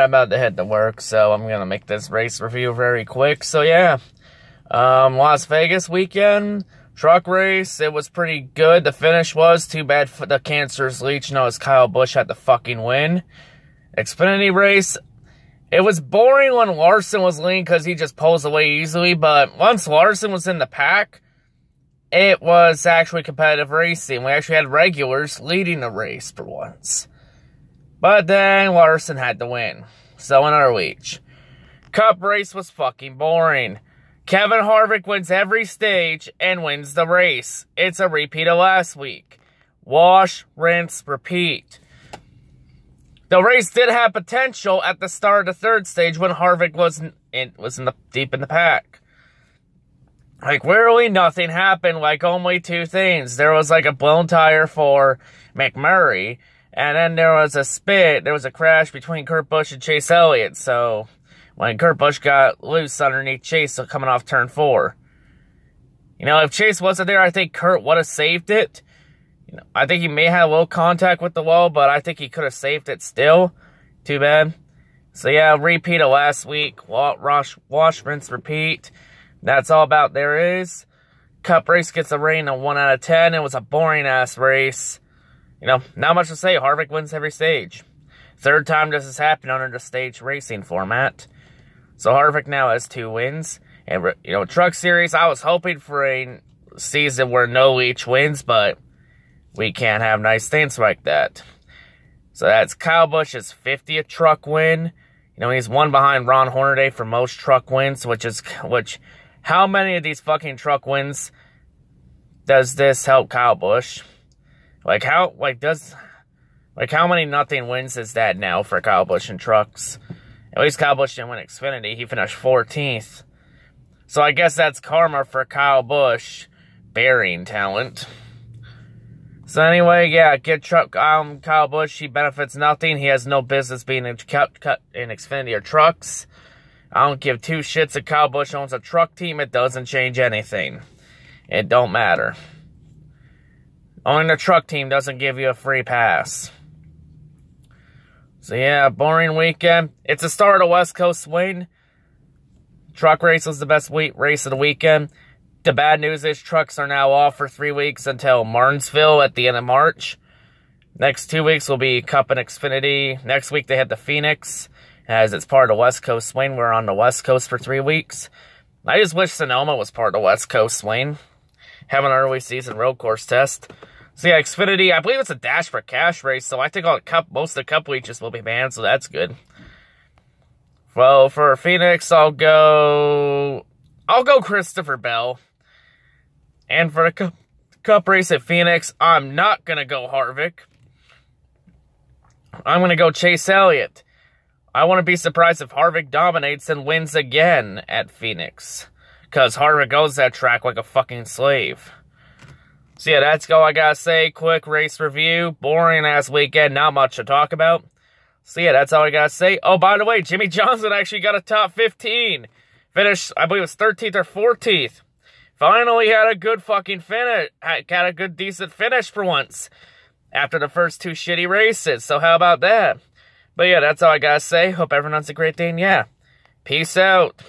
I'm about to head to work, so I'm gonna make this race review very quick. So yeah, Las Vegas weekend truck race. It was pretty good. The finish was too bad for the cancer's leech. As Kyle Busch had the fucking win. Xfinity race. It was boring when Larson was leading because he just pulls away easily. But once Larson was in the pack, it was actually competitive racing. We actually had regulars leading the race for once. But then Larson had to win. So another week. Cup race was fucking boring. Kevin Harvick wins every stage and wins the race. It's a repeat of last week. Wash, rinse, repeat. The race did have potential at the start of the third stage when Harvick was deep in the pack. Like, literally nothing happened, like only two things. There was like a blown tire for McMurray, and then there was a spit. There was a crash between Kurt Busch and Chase Elliott. So, when Kurt Busch got loose underneath Chase coming off turn 4. If Chase wasn't there, I think Kurt would have saved it. I think he may have a little contact with the wall, but I think he could have saved it still. Too bad. So yeah, repeat of last week. Wash, rinse, repeat. That's all about there is. Cup race gets a rating of 1 out of 10. It was a boring-ass race. Not much to say. Harvick wins every stage. Third time this has happened under the stage racing format. So Harvick now has 2 wins. And, Truck Series, I was hoping for a season where no Leach wins, but we can't have nice things like that. So that's Kyle Busch's 50th truck win. He's one behind Ron Hornaday for most truck wins, which how many of these fucking truck wins does this help Kyle Busch? How many nothing wins is that now for Kyle Busch in trucks? At least Kyle Busch didn't win Xfinity. He finished 14th. So I guess that's karma for Kyle Busch bearing talent. So anyway, yeah, Kyle Busch, he benefits nothing. He has no business being in Xfinity or trucks. I don't give 2 shits if Kyle Busch owns a truck team. It doesn't change anything. It don't matter. Owning a truck team doesn't give you a free pass. So yeah, boring weekend. It's the start of West Coast swing. Truck race was the best race of the weekend. The bad news is trucks are now off for 3 weeks until Martinsville at the end of March. Next 2 weeks will be Cup and Xfinity. Next week they have the Phoenix. As it's part of the West Coast swing. We're on the West Coast for 3 weeks. I just wish Sonoma was part of the West Coast swing. Have an early season road course test. So yeah, Xfinity, I believe it's a Dash for Cash race, so I think most of the Cup weeks will be banned, so that's good. Well, for Phoenix, I'll go Christopher Bell. And for the Cup race at Phoenix, I'm not going to go Harvick. I'm going to go Chase Elliott. I wouldn't be surprised if Harvick dominates and wins again at Phoenix. Because Harvick goes that track like a fucking slave. So yeah, that's all I gotta say. Quick race review. Boring-ass weekend. Not much to talk about. So yeah, that's all I gotta say. Oh, by the way, Jimmy Johnson actually got a top 15. Finished, I believe it was 13th or 14th. Finally had a good fucking finish. Had a good, decent finish for once. After the first 2 shitty races. So how about that? But yeah, that's all I gotta say. Hope everyone has a great day, and yeah. Peace out.